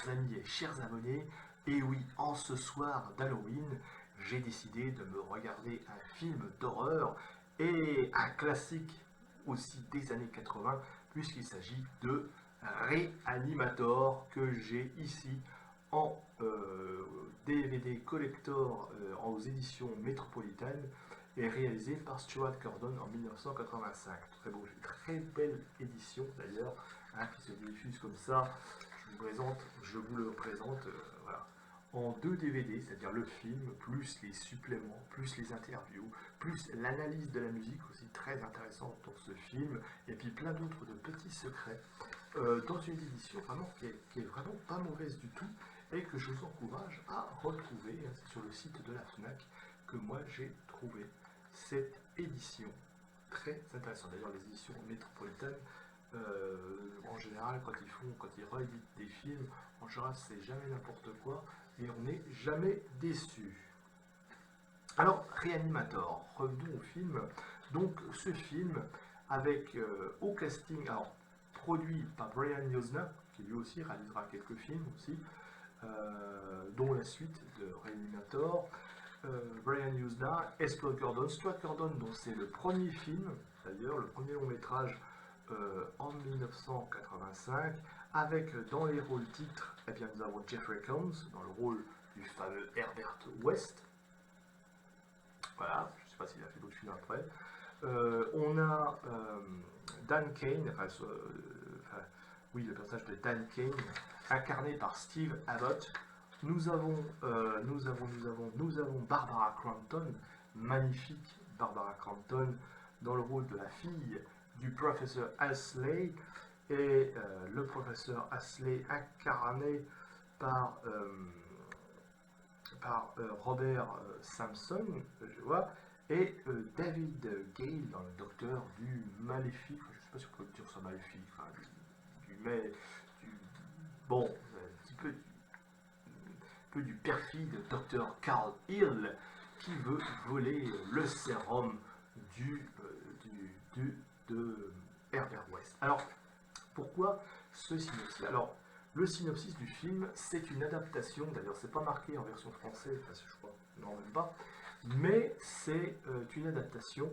amis et chers abonnés, et oui, en ce soir d'Halloween, j'ai décidé de me regarder un film d'horreur et un classique aussi des années 80, puisqu'il s'agit de Reanimator, que j'ai ici en DVD collector aux éditions métropolitaines et réalisé par Stuart Gordon en 1985. Très beau, très belle édition d'ailleurs, qui se diffuse comme ça. Je vous le présente voilà, en 2 DVD, c'est-à-dire le film, plus les suppléments, plus les interviews, plus l'analyse de la musique aussi très intéressante dans ce film, et puis plein d'autres de petits secrets, dans une édition vraiment qui est vraiment pas mauvaise du tout, et que je vous encourage à retrouver. C'est sur le site de la FNAC que moi j'ai trouvé cette édition très intéressante. D'ailleurs, les éditions métropolitaines, en général, quand ils rééditent des films, en général, c'est jamais n'importe quoi et on n'est jamais déçu. Alors, Reanimator, revenons au film. Donc, ce film, avec au casting, alors produit par Brian Yuzna, qui lui aussi réalisera quelques films aussi, dont la suite de Reanimator. Brian Yuzna, Stuart Gordon, dont c'est le premier film, d'ailleurs, le premier long métrage en 1985, avec dans les rôles titres, eh bien, nous avons Jeffrey Combs dans le rôle du fameux Herbert West. Voilà, je ne sais pas s'il a fait d'autres films après. On a Dan Kane, le personnage de Dan Kane, incarné par Steve Abbott. Nous avons Barbara Crampton, magnifique Barbara Crampton, dans le rôle de la fille du professeur Ashley, et le professeur Ashley incarné par Robert Sampson, je vois, et David Gale dans le docteur du Maléfique, je ne sais pas si on peut dire ça Maléfique, bon, un petit peu du perfide docteur Carl Hill qui veut voler le sérum de Herbert West. Alors, pourquoi ce synopsis? Alors, le synopsis du film, c'est une adaptation, d'ailleurs c'est pas marqué en version française, parce que je crois, non même pas, mais c'est une adaptation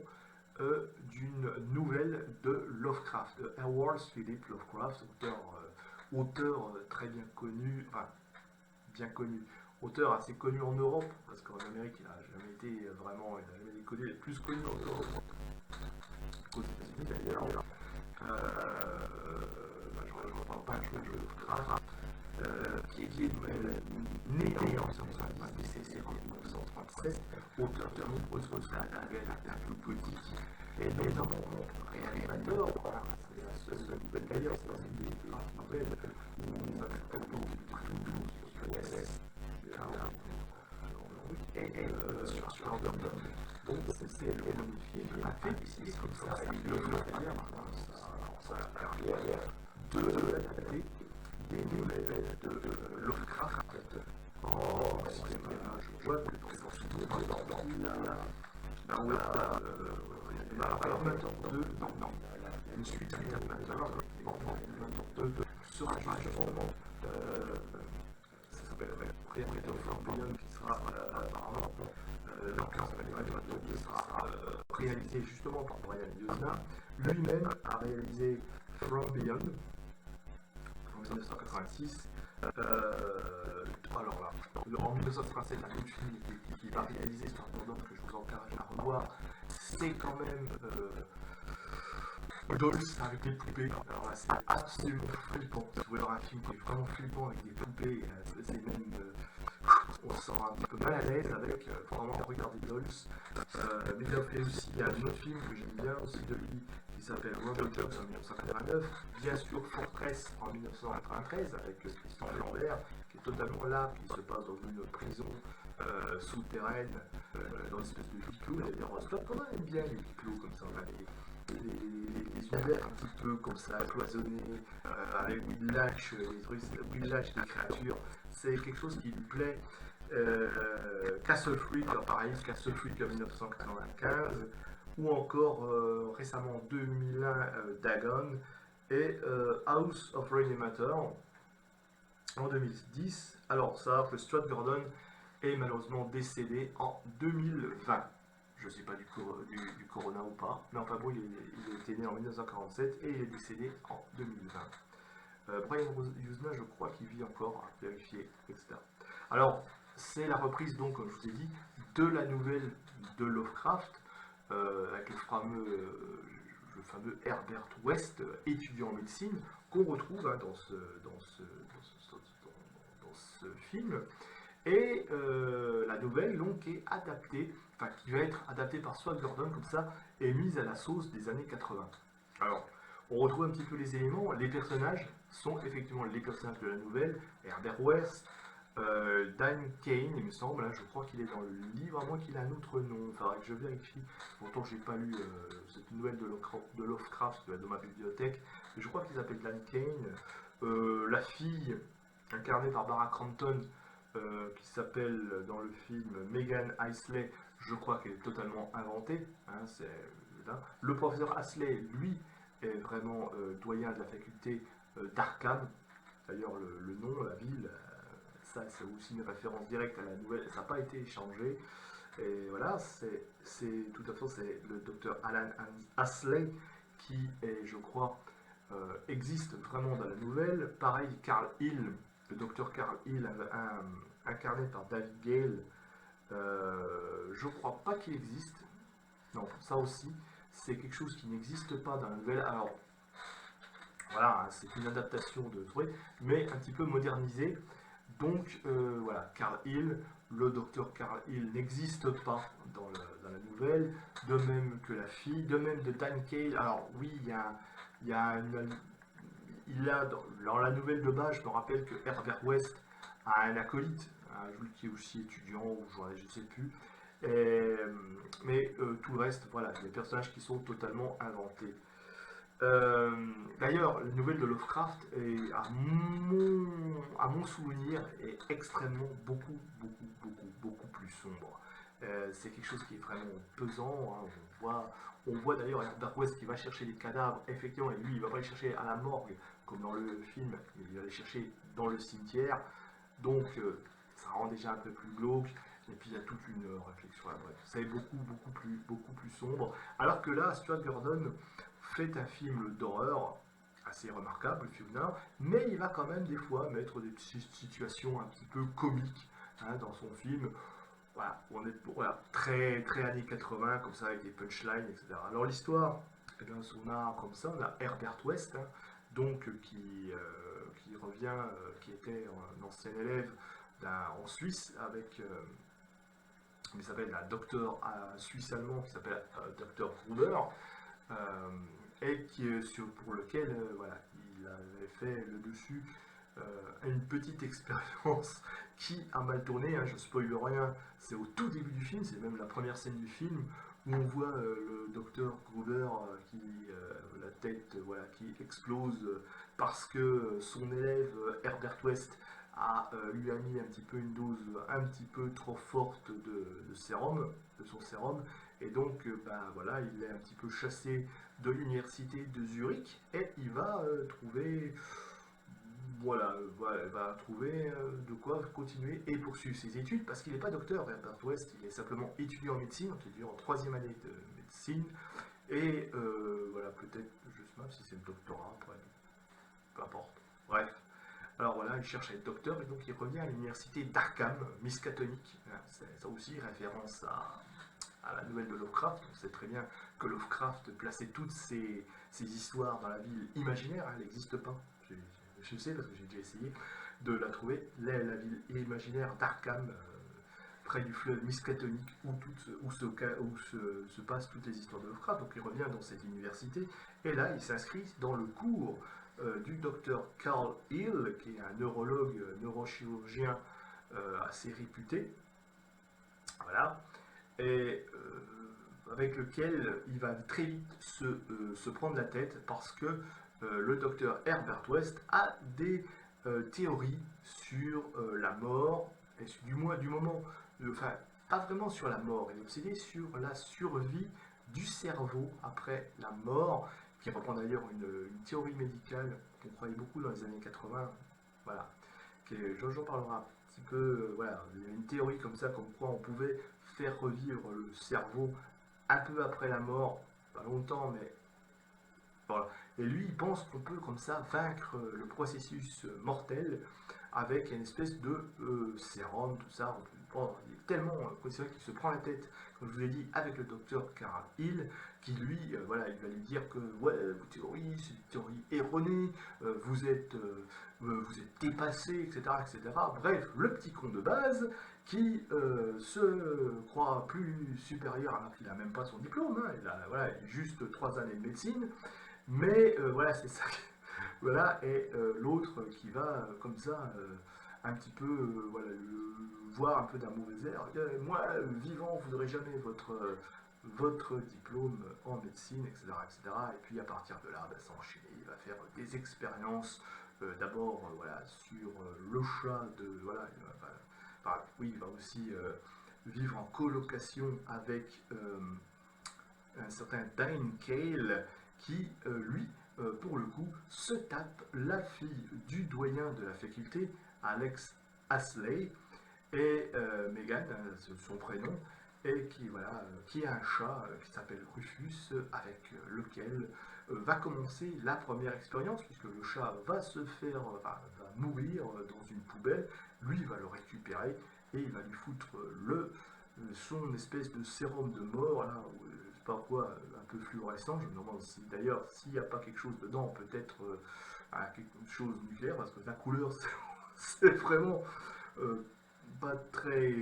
d'une nouvelle de Lovecraft, de Howard Philip Lovecraft, auteur très bien connu, auteur assez connu en Europe, parce qu'en Amérique il n'a jamais été vraiment, il n'a jamais été plus connu en Europe qu'aux États-Unis d'ailleurs. Je ne reprends pas le jeu de Lovecraft, qui est né en 1970, décédé en 1937, auteur de nombreuses nouvelles un peu politiques, et notamment Reanimator, voilà, c'est la seule nouvelle d'ailleurs, c'est dans une des nouvelles où on s'appelle sur OSS, et sur London. Donc c'est le premier film a fait ici, comme ça, il le veut dire sa carrière de l'adapter des nouvelles de Lovecraft en cinéma. Je vois que c'est surtout Reanimator 2, une suite Reanimator, Reanimator 2 sera justement, ça s'appellerait Predator from Beyond, qui sera apparemment Reanimator 2 sera réalisé justement par Brian Yuzna. Lui-même a réalisé From Beyond en 1986. Alors là, en 1987, un autre film qui va réaliser sur un ordre que je vous encourage à revoir, c'est quand même Dolls avec des poupées. Alors là, c'est absolument flippant. Si vous voulez voir un film qui est vraiment flippant avec des poupées, c'est même. On se sent un petit peu mal à l'aise avec vraiment regarder Dolls. Mais il a fait aussi, il y a un autre film que j'aime bien aussi de lui, qui s'appelle Robert Jones en 1989, bien sûr Fortress en 1993 avec Christian Lambert, qui est totalement là, qui se passe dans une prison souterraine, dans une espèce de huis clos. D'ailleurs, on aime bien les huis clos comme ça, les univers un petit peu comme ça, cloisonnés, avec où il lâche les trucs, où il lâche des créatures, c'est quelque chose qui lui plaît. Castle Freak, alors pareil, Castle Freak en 1995, ou encore récemment en 2001 Dagon, et House of Reanimator, en 2010. Alors, ça, que Stuart Gordon est malheureusement décédé en 2020. Je ne sais pas du corona ou pas, mais enfin bon, il était né en 1947 et il est décédé en 2020. Brian Usna, je crois qu'il vit encore, à vérifier, etc. Alors, c'est la reprise, donc, comme je vous ai dit, de la nouvelle de Lovecraft, avec le fameux Herbert West, étudiant en médecine, qu'on retrouve hein, dans ce film. Et la nouvelle, donc, est adaptée, enfin, qui va être adaptée par Stuart Gordon, comme ça, et mise à la sauce des années 80. Alors, on retrouve un petit peu les éléments. Les personnages sont effectivement les personnages de la nouvelle. Herbert West, Dan Kane, il me semble, hein, je crois qu'il est dans le livre, à moins qu'il ait un autre nom. Enfin, je vérifie. Pourtant, j'ai pas lu cette nouvelle de Lovecraft dans ma bibliothèque. Mais je crois qu'il s'appelle Dan Kane. La fille, incarnée par Barbara Crampton, qui s'appelle dans le film Megan Isley, je crois qu'elle est totalement inventée. Hein, le professeur Isley, lui, est vraiment doyen de la faculté d'Arkham. D'ailleurs, le nom, la ville, ça c'est aussi une référence directe à la nouvelle, ça n'a pas été échangé. Et voilà, tout à fait, c'est le docteur Alan Ashley qui est, je crois, existe vraiment dans la nouvelle. Pareil, Carl Hill, le docteur Carl Hill, incarné par David Gale, je crois pas qu'il existe. Non, ça aussi, c'est quelque chose qui n'existe pas dans la nouvelle. Alors, voilà, hein, c'est une adaptation de Troy, mais un petit peu modernisée. Donc, voilà, Carl Hill, le docteur Carl Hill n'existe pas dans la nouvelle, de même que la fille, de même de Dan Cale. Alors, oui, il y a dans la nouvelle de base, je me rappelle que Herbert West a un acolyte, qui est aussi étudiant, ou je ne sais plus. Et, mais tout le reste, voilà, des personnages qui sont totalement inventés. D'ailleurs, la nouvelle de Lovecraft, à mon souvenir, est extrêmement beaucoup plus sombre. C'est quelque chose qui est vraiment pesant. Hein. On voit d'ailleurs Dark West qui va chercher les cadavres, effectivement, et lui, il ne va pas les chercher à la morgue, comme dans le film, mais il va les chercher dans le cimetière. Donc, ça rend déjà un peu plus glauque. Et puis il y a toute une réflexion. Bref, c'est beaucoup plus sombre. Alors que là, Stuart Gordon fait un film d'horreur assez remarquable, le film d'horreur, mais il va quand même des fois mettre des petites situations un petit peu comiques hein, dans son film. Voilà, on est très, très années 80, comme ça, avec des punchlines, etc. Alors l'histoire, eh bien, on a comme ça, on a Herbert West, hein, donc qui revient, qui était un ancien élève en Suisse avec il s'appelle un docteur suisse-allemand qui s'appelle docteur Gruber, et pour lequel voilà, il avait fait le dessus une petite expérience qui a mal tourné, hein, je spoil rien, c'est au tout début du film, c'est même la première scène du film où on voit le docteur Gruber la tête voilà, qui explose parce que son élève Herbert West lui a mis un petit peu une dose un petit peu trop forte de sérum, de son sérum, et donc ben, voilà, il est un petit peu chassé de l'université de Zurich et il va trouver voilà, va trouver de quoi continuer et poursuivre ses études parce qu'il n'est pas docteur, Herbert West, il est simplement étudiant en médecine, donc il est en troisième année de médecine et voilà, peut-être, je sais pas si c'est le doctorat, peu importe. Bref, alors voilà, il cherche à être docteur et donc il revient à l'université d'Arkham, Miskatonic. C'est ça aussi référence à la nouvelle de Lovecraft. On sait très bien que Lovecraft plaçait toutes ces histoires dans la ville imaginaire, hein, elle n'existe pas. Je sais parce que j'ai déjà essayé de la trouver, la ville imaginaire d'Arkham, près du fleuve Miskatonic, où se passent toutes les histoires de Lovecraft. Donc il revient dans cette université et là il s'inscrit dans le cours du docteur Carl Hill, qui est un neurologue, neurochirurgien assez réputé, voilà, et avec lequel il va très vite se prendre la tête parce que le docteur Herbert West a des théories sur la mort, et du moment, enfin, pas vraiment sur la mort, il est obsédé sur la survie du cerveau après la mort, qui reprend d'ailleurs une théorie médicale qu'on croyait beaucoup dans les années 80, voilà, j'en parlerai un petit peu, voilà, il y a une théorie comme ça, comme quoi on pouvait faire revivre le cerveau un peu après la mort, pas longtemps, mais voilà. Et lui, il pense qu'on peut comme ça vaincre le processus mortel avec une espèce de sérum, tout ça. Bon, il est tellement c'est vrai qu'il se prend la tête, comme je vous ai dit, avec le docteur Carl Hill, qui lui, voilà, il va lui dire que ouais, vos théories, c'est une théorie erronée, vous êtes dépassé, etc., etc. Bref, le petit con de base qui se croit plus supérieur alors qu'il n'a même pas son diplôme, hein, il a voilà, juste 3 années de médecine, mais voilà, c'est ça. Voilà, et l'autre qui va comme ça, un petit peu, voilà, voir un peu d'un mauvais air. Moi, vivant, vous n'aurez jamais votre diplôme en médecine, etc., etc. Et puis à partir de là, bah, ça enchaîner. Il va faire des expériences. D'abord, voilà, sur le chat de, voilà, enfin, oui, il va aussi vivre en colocation avec un certain Dane Cale qui, lui, pour le coup, se tape la fille du doyen de la faculté, Alex Asley, et Megan, c'est son prénom, et qui, voilà, qui a un chat qui s'appelle Rufus, avec lequel va commencer la première expérience, puisque le chat va se faire, va mourir dans une poubelle, lui va le récupérer, et il va lui foutre son espèce de sérum de mort, là, je sais pas quoi, un peu fluorescent, je me demande si d'ailleurs, s'il n'y a pas quelque chose dedans, peut-être quelque chose nucléaire, parce que la couleur, c'est vraiment euh, pas très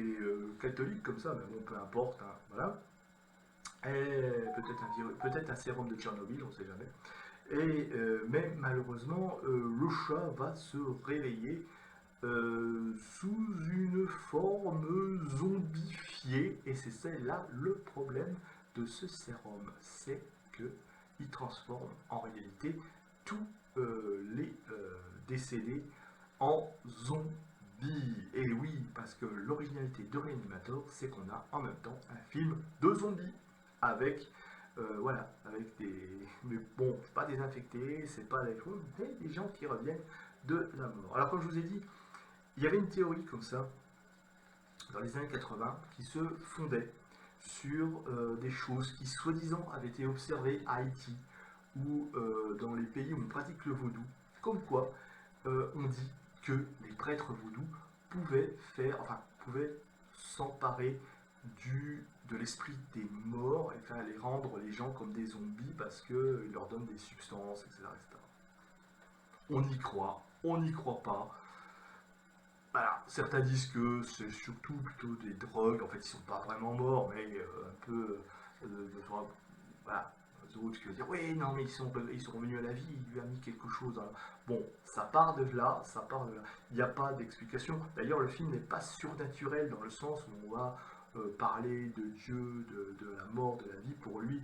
catholique comme ça, mais bon, peu importe, hein, voilà. Et peut-être un sérum de Tchernobyl, on ne sait jamais. Et, mais malheureusement, le chat va se réveiller sous une forme zombifiée. Et c'est celle-là le problème de ce sérum. C'est qu'il transforme en réalité tous les décédés en zombies. Et oui, parce que l'originalité de Reanimator, c'est qu'on a en même temps un film de zombies avec voilà, avec des. Mais bon, pas des infectés, c'est pas des choses, mais des gens qui reviennent de la mort. Alors, comme je vous ai dit, il y avait une théorie comme ça, dans les années 80, qui se fondait sur des choses qui, soi-disant, avaient été observées à Haïti ou dans les pays où on pratique le vaudou. Comme quoi, on dit que les prêtres vaudous pouvaient s'emparer de l'esprit des morts et faire les rendre les gens comme des zombies parce qu'ils leur donnent des substances, etc., etc. On y croit, on n'y croit pas. Voilà, certains disent que c'est surtout plutôt des drogues, en fait ils sont pas vraiment morts, mais un peu voilà, d'autres qui vont dire oui non mais ils sont revenus à la vie, il lui a mis quelque chose. Hein. Bon, ça part de là, ça part de là. Il n'y a pas d'explication. D'ailleurs le film n'est pas surnaturel dans le sens où on va parler de Dieu, de la mort, de la vie. Pour lui,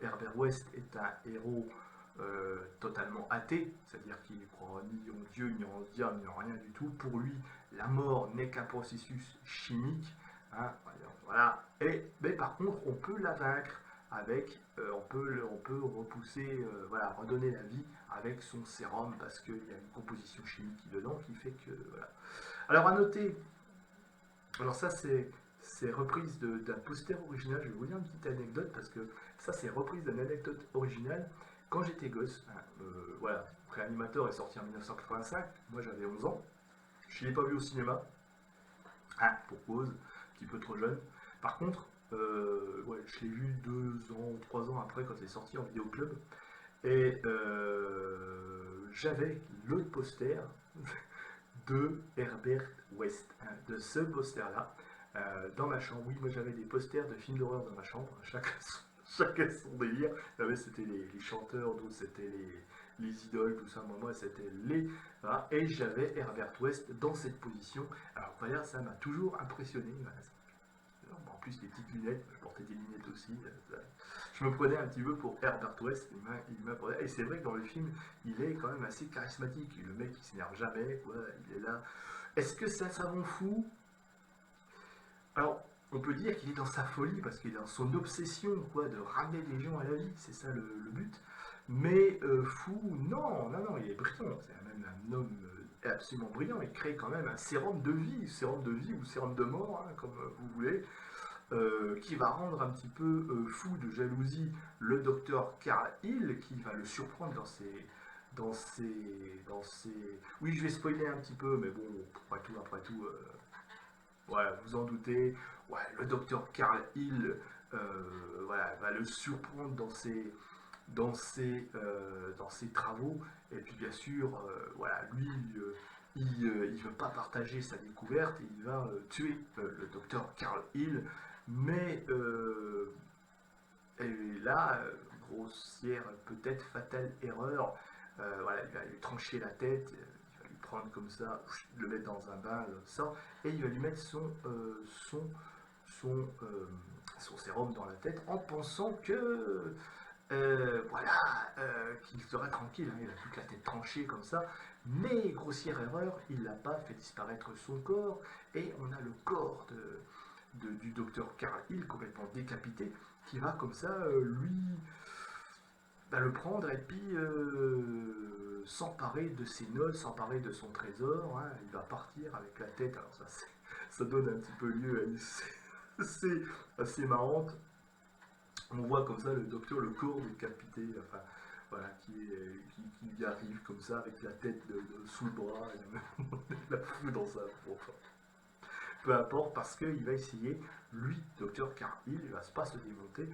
Herbert West est un héros totalement athée, c'est-à-dire qu'il ne croit ni en Dieu, ni en diable, ni en rien du tout. Pour lui, la mort n'est qu'un processus chimique. Hein, voilà. Mais par contre, on peut la vaincre avec, on peut repousser, voilà, redonner la vie avec son sérum parce qu'il y a une composition chimique dedans qui fait que, voilà. Alors à noter, alors ça c'est reprise d'un poster original. Je vais vous dire une petite anecdote parce que ça c'est reprise d'une anecdote originale. Quand j'étais gosse, hein, voilà, Réanimateur est sorti en 1985, moi j'avais 11 ans, je ne l'ai pas vu au cinéma, hein, pour cause, un petit peu trop jeune. Par contre, ouais, je l'ai vu 2 ans, 3 ans après quand c'est sorti en vidéoclub, et j'avais le poster de Herbert West, hein, de ce poster-là, dans ma chambre. Oui, moi j'avais des posters de films d'horreur dans ma chambre, chacun son délire. C'était les chanteurs, d'autres c'était les idoles, tout ça. Moi c'était les. Voilà. Et j'avais Herbert West dans cette position. Alors, voilà, ça m'a toujours impressionné. Voilà. En plus, les petites lunettes, je portais des lunettes aussi. Je me prenais un petit peu pour Herbert West. Et c'est vrai que dans le film, il est quand même assez charismatique. Le mec, il s'énerve jamais. Quoi. Il est là. Est-ce que c'est un savant fou? Alors, on peut dire qu'il est dans sa folie parce qu'il est dans son obsession quoi, de ramener des gens à la vie, c'est ça le but. Mais fou, non, non, non, il est brillant, c'est même un homme est absolument brillant. Il crée quand même un sérum de vie ou sérum de mort, hein, comme vous voulez, qui va rendre un petit peu fou de jalousie le docteur Carl Hill, qui va le surprendre dans ses. Oui, je vais spoiler un petit peu, mais bon, après tout, ouais, vous en doutez. Ouais, le docteur Carl Hill, voilà, va le surprendre dans ses travaux. Et puis bien sûr, voilà, lui, il veut pas partager sa découverte et il va tuer le docteur Carl Hill. Mais et là, grossière, peut-être fatale erreur, voilà, il va lui trancher la tête, il va lui prendre comme ça, le mettre dans un bain, ça, et il va lui mettre son, euh, son sérum dans la tête en pensant que voilà, qu'il serait tranquille, hein, il a plus que la tête tranchée comme ça, mais grossière erreur, il n'a pas fait disparaître son corps, et on a le corps du docteur Carl Hill complètement décapité, qui va comme ça, lui, le prendre et puis s'emparer de ses notes, s'emparer de son trésor, hein, il va partir avec la tête, alors ça donne un petit peu lieu à une scène assez marrante. On voit comme ça le docteur, le corps décapité, enfin, voilà, qui arrive comme ça avec la tête sous le bras, et la fout dans sa peau. Peu importe, parce qu'il va essayer, lui, docteur Carl Hill, il va pas se démonter.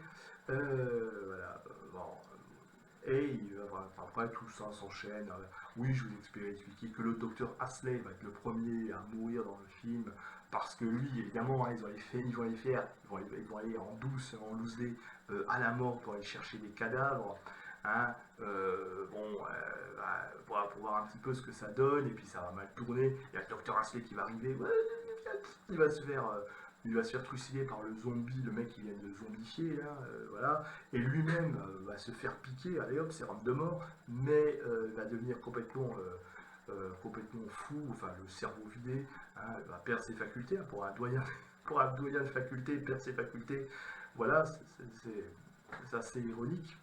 Voilà, bon, et il va, voilà, après tout ça s'enchaîne. Oui, je vous expliqué que le docteur Hasley va être le premier à mourir dans le film, parce que lui, évidemment, hein, ils vont aller en douce, en loose day, à la mort pour aller chercher des cadavres. Hein, bon, pour voir un petit peu ce que ça donne, et puis ça va mal tourner. Il y a le docteur Hasley qui va arriver, ouais, il va se faire, trucider par le zombie, le mec qui vient de zombifier, là, voilà, et lui-même va se faire piquer, allez hop, sérum de mort, mais va devenir complètement fou, enfin le cerveau vidé, hein, va perdre ses facultés, hein, pour un doyen, pour un doyen de faculté, perdre ses facultés, voilà, c'est assez ironique.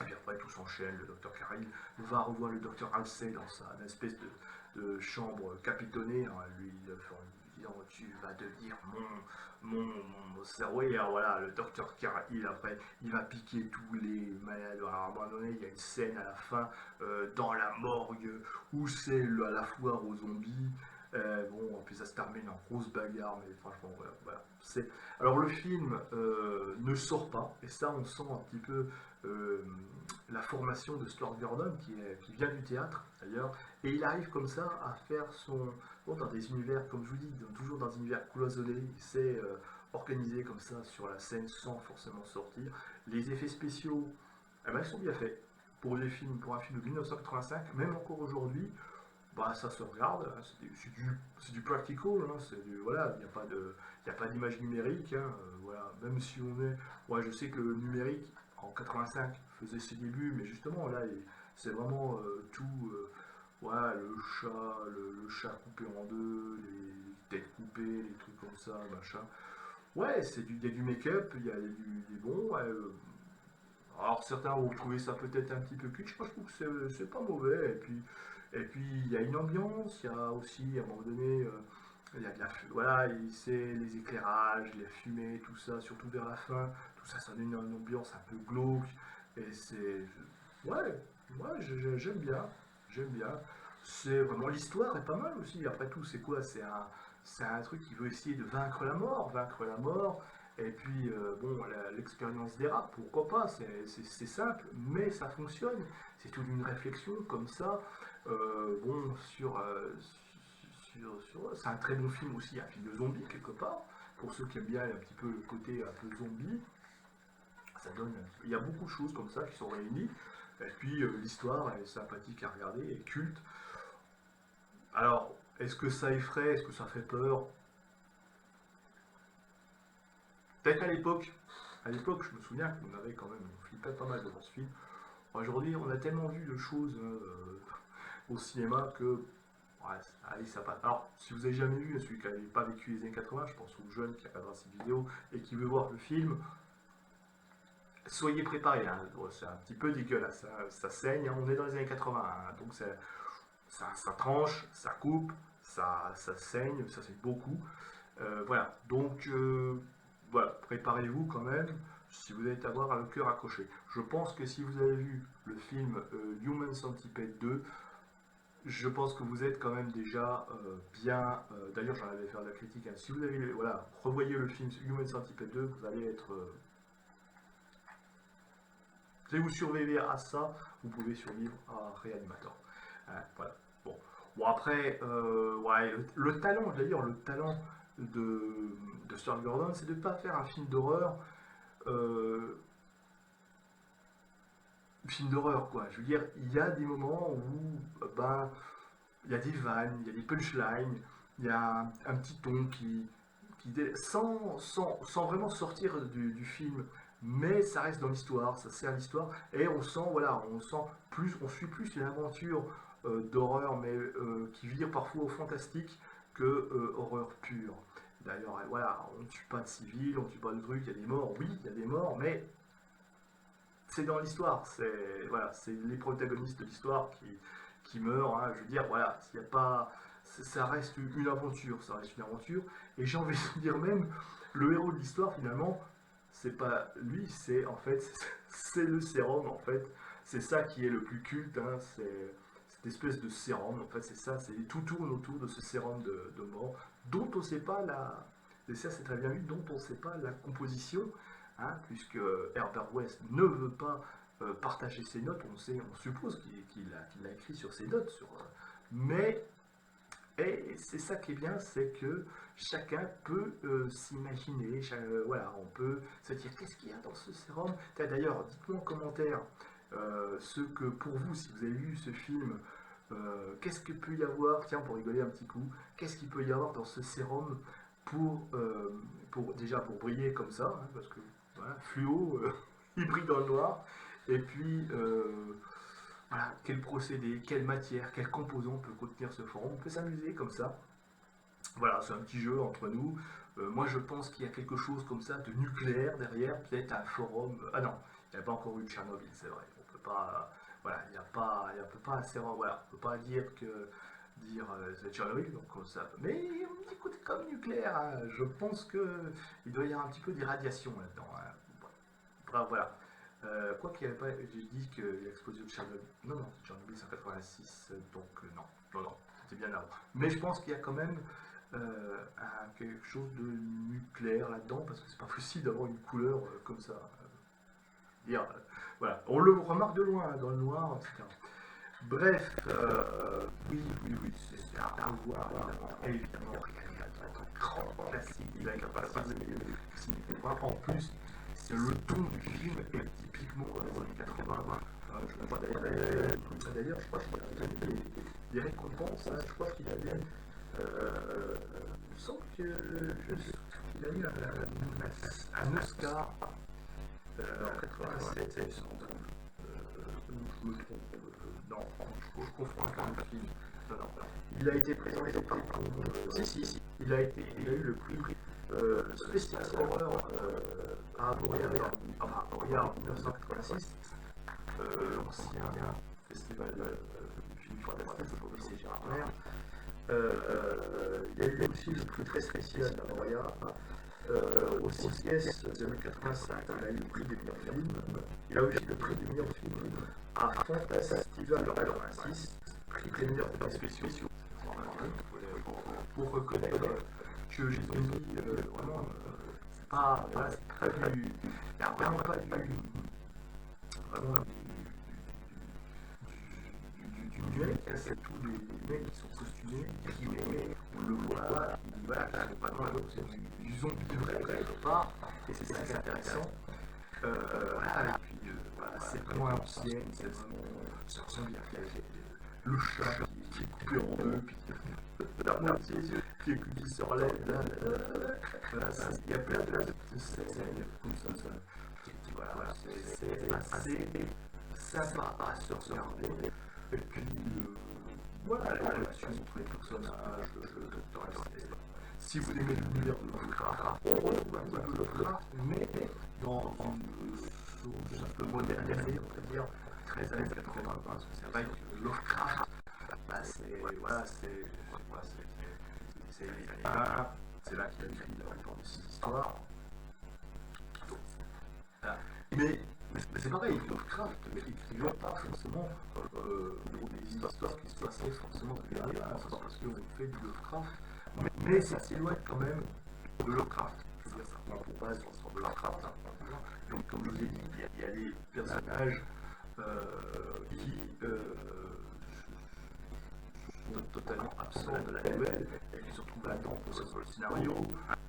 Et puis après tout s'enchaîne, le docteur Caril va revoir le docteur Halsey dans sa espèce de chambre capitonnée, hein, lui disant tu vas devenir mon cerveau, et alors, voilà, le docteur Caril après il va piquer tous les malades. Alors, à un moment donné il y a une scène à la fin dans la morgue où c'est la foire aux zombies. Bon, puis ça se termine en grosse bagarre, mais franchement, voilà. Alors le film ne sort pas, et ça on sent un petit peu euh, la formation de Stuart Gordon, qui vient du théâtre d'ailleurs, et il arrive comme ça à faire dans des univers, comme je vous dis, toujours dans des univers cloisonnés, il sait organiser comme ça sur la scène sans forcément sortir. Les effets spéciaux, eh ben, ils sont bien faits. Pour un film de 1985, même encore aujourd'hui, bah, ça se regarde, hein, c'est du practical, hein, voilà, il n'y a pas d'image numérique, hein, voilà, même si on est, ouais, je sais que le numérique en 85 faisait ses débuts, mais justement là, c'est vraiment tout, voilà, le chat coupé en deux, les têtes coupées, les trucs comme ça, machin. Ouais, il y a du make-up, il y a des bons. Ouais, alors certains vont trouver ça peut-être un petit peu kitsch, moi je trouve que c'est pas mauvais. Et puis il y a une ambiance, il y a aussi à un moment donné, il y a voilà, c'est les éclairages, les fumées, tout ça, surtout vers la fin, tout ça, ça donne une ambiance un peu glauque. Et ouais, ouais, j'aime bien. C'est vraiment, l'histoire est pas mal aussi. Après tout, c'est quoi? C'est un truc qui veut essayer de vaincre la mort. Et puis, bon, l'expérience des rats, pourquoi pas, c'est simple, mais ça fonctionne. C'est toute une réflexion comme ça. Bon, c'est un très bon film aussi, un film de zombie quelque part. Pour ceux qui aiment bien un petit peu le côté un peu zombie, il y a beaucoup de choses comme ça qui sont réunies. Et puis, l'histoire est sympathique à regarder, et culte. Alors, est-ce que ça effraie, est-ce que ça fait peur? Peut-être à l'époque, je me souviens qu'on avait quand même, on flippait pas mal devant ce film. Aujourd'hui, on a tellement vu de choses au cinéma que, ouais, allez, ça passe. Alors, si vous avez jamais vu, celui qui n'avait pas vécu les années 80, je pense aux jeunes qui regardent cette vidéo et qui veut voir le film, soyez préparés, hein. C'est un petit peu dégueulasse, hein. Ça saigne, hein. On est dans les années 80, hein. Donc ça tranche, ça coupe, ça saigne beaucoup. Voilà, donc voilà, préparez-vous quand même si vous allez avoir le cœur accroché. Je pense que si vous avez vu le film Human Centipede 2, je pense que vous êtes quand même déjà bien. D'ailleurs, j'en avais fait la critique. Hein. Si vous avez, voilà, revoyez le film Human Centipede 2, vous allez être. Si vous survivez à ça, vous pouvez survivre à Reanimator. Voilà. Bon, après, ouais, le talent, d'ailleurs, le talent de Stuart Gordon, c'est de ne pas faire un film d'horreur. Euh, Film d'horreur, quoi. Je veux dire, il y a des moments où, ben, il y a des vannes, il y a des punchlines, il y a un petit ton sans vraiment sortir du film, mais ça reste dans l'histoire, ça sert l'histoire, et on sent, voilà, on suit plus une aventure d'horreur, mais qui vire parfois au fantastique que horreur pure. D'ailleurs, voilà, on ne tue pas de civils, on ne tue pas de trucs, il y a des morts, oui, il y a des morts, mais c'est dans l'histoire, c'est voilà, c'est les protagonistes de l'histoire qui meurent. Hein, je veux dire, voilà, s'il y a pas, ça reste une aventure, ça reste une aventure. Et j'ai envie de dire même, le héros de l'histoire finalement, c'est pas lui, c'est en fait, c'est le sérum en fait. C'est ça qui est le plus culte, hein, c'est cette espèce de sérum. En fait, c'est ça, tout tourne autour de ce sérum de mort, dont on ne sait pas la, et ça c'est très bien vu, dont on ne sait pas la composition. Hein, puisque Herbert West ne veut pas partager ses notes, on suppose qu'il a écrit sur ses notes, mais et c'est ça qui est bien, c'est que chacun peut s'imaginer, voilà, on peut se dire qu'est-ce qu'il y a dans ce sérum. D'ailleurs, dites-moi en commentaire ce que pour vous, si vous avez vu ce film, qu'est-ce qu'il peut y avoir, tiens, pour rigoler un petit coup, qu'est-ce qu'il peut y avoir dans ce sérum déjà pour briller comme ça, hein, parce que voilà, fluo, il brille dans le noir, et puis voilà, quel procédé, quelle matière, quel composant peut contenir ce forum, on peut s'amuser comme ça. Voilà, c'est un petit jeu entre nous. Moi je pense qu'il y a quelque chose comme ça de nucléaire derrière, peut-être un forum. Ah non, il n'y a pas encore eu de Tchernobyl, c'est vrai. On peut pas. Voilà, il n'y a pas, il peut pas assez. Voilà, on peut pas dire c'est Tchernobyl, donc ça. Mais on dit côté comme nucléaire, hein, je pense que il doit y avoir un petit peu d'irradiation là-dedans. Hein. Bref, voilà. Quoi qu'il n'y avait pas, j'ai dit que l'explosion de Tchernobyl. Non, non, Tchernobyl c'est en 86, donc non, c'était bien avant. Mais je pense qu'il y a quand même quelque chose de nucléaire là-dedans, parce que c'est pas possible d'avoir une couleur comme ça. Voilà, on le remarque de loin, hein, dans le noir, etc. Bref, oui, c'est à voir, évidemment, un grand classique, il a une capacité de en plus, le ton du film est typiquement des années 80. Je crois d'ailleurs, je crois qu'il a gagné des récompenses, hein, je crois qu'il a gagné. Il me semble qu'il a eu un Oscar en 87, il me semble. Je me trompe. Non, je confonds avec le film. Non. Il a été présenté par. Si. Il a eu le prix Spécial Horror à Montréal en 1986. Ancien festival du film fantastique au lycée Gérard Mer. Il y a eu aussi le prix très spécial à Montréal. Au CCS 2085, il a eu le prix des meilleurs films. Il a aussi le prix des meilleurs films à Fantastival 86, prix des meilleurs effets spéciaux. Pour reconnaître que j'ai mis vraiment, c'est pas, voilà, c'est pas du, il n'y a vraiment pas du mec, c'est tous les mecs qui sont costumés, qui on le voit, voilà, qui sont pas dans c'est du zombie vrai quelque part, et c'est ça qui est intéressant. Voilà, et puis voilà, c'est vraiment à l'ancienne, ça ressemble bien le chat qui est coupé en deux, puis la moitié qui se relève, voilà, il y a plein de scènes comme ça, voilà, c'est assez sympa à se regarder. Et puis, voilà, la relation entre les personnages, si vous aimez l'univers de Lovecraft, on retrouve un peu de Lovecraft, mais dans une un peu modernisé, on peut dire, 13 années 80, parce que c'est vrai que Lovecraft, bah, c'est les années 20, c'est là qu'il a écrit la plupart de ses histoires. Voilà. Mais c'est pareil, Lovecraft écrivait pas forcément pour des histoires qui se passaient forcément depuis rien, c'est pas parce qu'on fait du Lovecraft, mais ça s'éloigne quand même de Lovecraft. Je veux dire, ça prend pour base l'histoire de Lovecraft. Hein. Donc, comme je vous ai dit, il y a des personnages qui sont totalement absents de la nouvelle et qui se retrouvent là-dedans pour le scénario.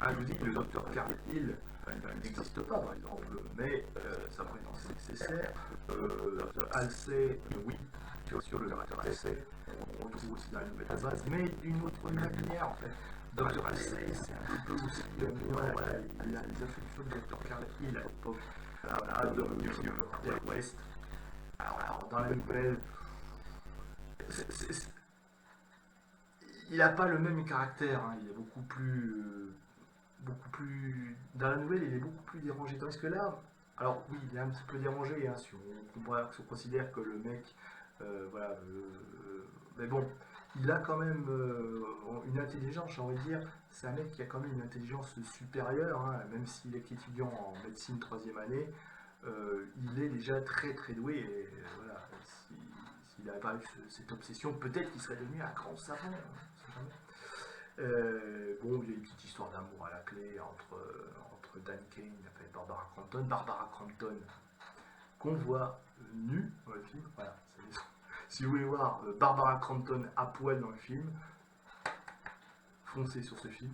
Je vous dis, le docteur Carl Hill n'existe pas, par exemple, mais sa présence est nécessaire. Halsey, oui, sur le docteur Halsey, on retrouve aussi dans la nouvelle base, mais d'une autre manière, en fait. Dr. Halsey, c'est un peu aussi voilà, il a les affections du Dr. Carl Hill à l'époque, de Del West. Alors, dans la nouvelle, il n'a pas le même caractère, hein, il est beaucoup plus. Dans la nouvelle, il est beaucoup plus dérangé. Tandis que là, alors oui, il est un petit peu dérangé, hein, si on considère que le mec, voilà, mais bon, il a quand même une intelligence, j'ai envie de dire, c'est un mec qui a quand même une intelligence supérieure, hein, même s'il est étudiant en médecine 3e année, il est déjà très très doué, et voilà, s'il n'avait pas eu cette obsession, peut-être qu'il serait devenu un grand savant, hein, on sait jamais. Bon, il y a une petite histoire d'amour à la clé entre Dan Kane et Barbara Crampton. Barbara Crampton, qu'on voit nue dans le film. Voilà, si vous voulez voir Barbara Crampton à poil dans le film, foncez sur ce film.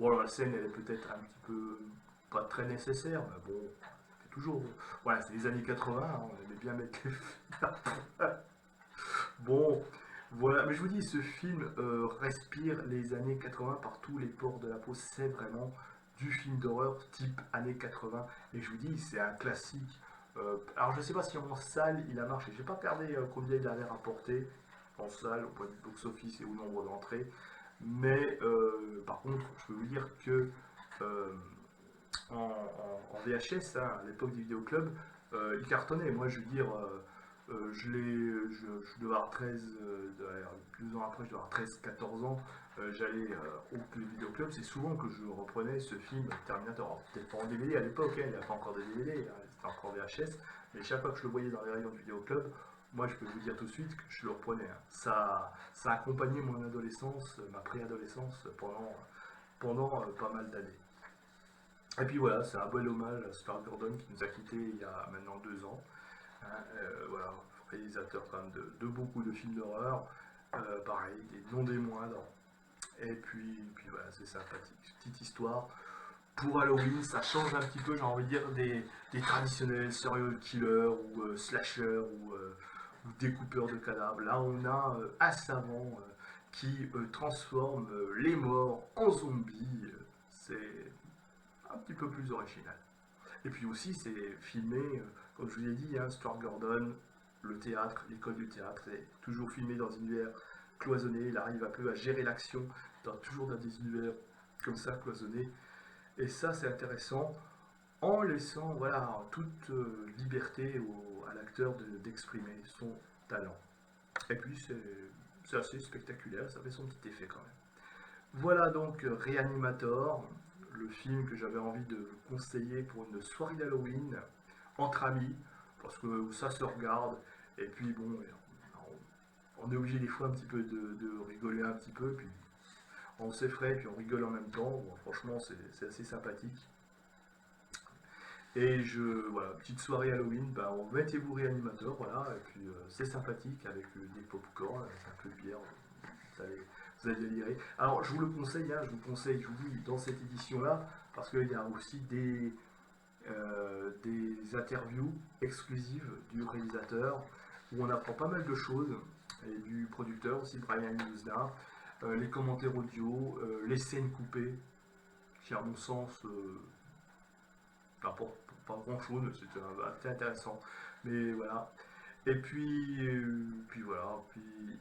Bon, alors la scène, elle est peut-être un petit peu pas très nécessaire, mais bon, c'est toujours. Voilà, c'est les années 80, hein, on aimait bien mettre les films. Bon. Voilà, mais je vous dis, ce film respire les années 80 par tous les pores de la peau. C'est vraiment du film d'horreur type années 80. Et je vous dis, c'est un classique. Alors, je ne sais pas si en salle il a marché. Je n'ai pas regardé combien il avait rapporté en salle, au point du box-office et au nombre d'entrées. Mais par contre, je peux vous dire que euh, en VHS, hein, à l'époque du vidéoclub, il cartonnait. Moi, je veux dire. Je devais avoir 13, 2 ans après, je devais avoir 13-14 ans, j'allais au vidéoclub, c'est souvent que je reprenais ce film Terminator. Alors, peut-être pas en DVD à l'époque, hein, il n'y avait pas encore de DVD, hein, c'était encore VHS, mais chaque fois que je le voyais dans les rayons du vidéoclub, moi je peux vous dire tout de suite que je le reprenais. Hein. Ça a accompagné mon adolescence, ma préadolescence pendant pas mal d'années. Et puis voilà, c'est un bel hommage à Stuart Gordon qui nous a quittés il y a maintenant 2 ans. Hein, voilà, réalisateur quand même de beaucoup de films d'horreur, pareil, non des moindres. Et puis voilà, c'est sympathique. Petite histoire. Pour Halloween, ça change un petit peu, j'ai envie de dire, des traditionnels serial killers ou slashers ou découpeurs de cadavres. Là, on a un savant qui transforme les morts en zombies. C'est un petit peu plus original. Et puis aussi, c'est filmé, comme je vous l'ai dit, hein, Stuart Gordon, le théâtre, l'école du théâtre, c'est toujours filmé dans un univers cloisonné. Il arrive un peu à gérer l'action, toujours dans des univers comme ça, cloisonnés. Et ça, c'est intéressant, en laissant voilà, toute liberté à l'acteur d'exprimer son talent. Et puis, c'est assez spectaculaire, ça fait son petit effet quand même. Voilà donc Reanimator, le film que j'avais envie de vous conseiller pour une soirée d'Halloween entre amis, parce que ça se regarde, et puis bon, on est obligé des fois un petit peu de rigoler un petit peu, puis on s'effraie, puis on rigole en même temps. Bon, franchement, c'est assez sympathique. Et voilà, petite soirée Halloween, bah, mettez-vous Réanimateur, voilà, et puis c'est sympathique avec des pop-corn, avec un peu de bière, vous allez délirer. Alors je vous le conseille, hein, je vous dis, dans cette édition-là, parce qu'il y a aussi des interviews exclusives du réalisateur, où on apprend pas mal de choses, et du producteur aussi, Brian Usna, les commentaires audio, les scènes coupées, qui à mon sens n'apportent pas grand chose, c'était assez intéressant. Mais voilà. Et puis voilà,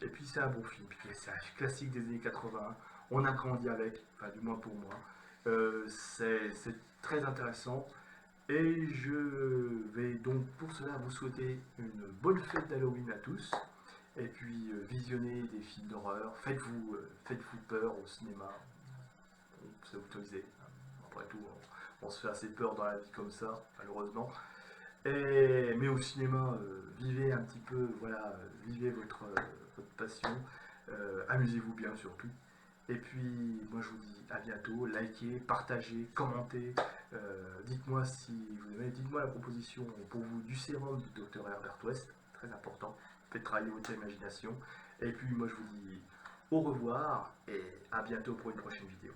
et puis c'est un bon film, c'est un classique des années 80, on a grandi avec, enfin du moins pour moi. C'est très intéressant. Et je vais donc pour cela vous souhaiter une bonne fête d'Halloween à tous. Et puis visionnez des films d'horreur, faites-vous peur au cinéma, c'est autorisé. Après tout, on se fait assez peur dans la vie comme ça, malheureusement. Mais au cinéma, vivez un petit peu, voilà, vivez votre passion, amusez-vous bien surtout. Et puis, moi je vous dis à bientôt, likez, partagez, commentez, dites-moi si vous aimez, dites-moi la proposition pour vous du sérum du docteur Herbert West, très important, faites travailler votre imagination. Et puis moi je vous dis au revoir et à bientôt pour une prochaine vidéo.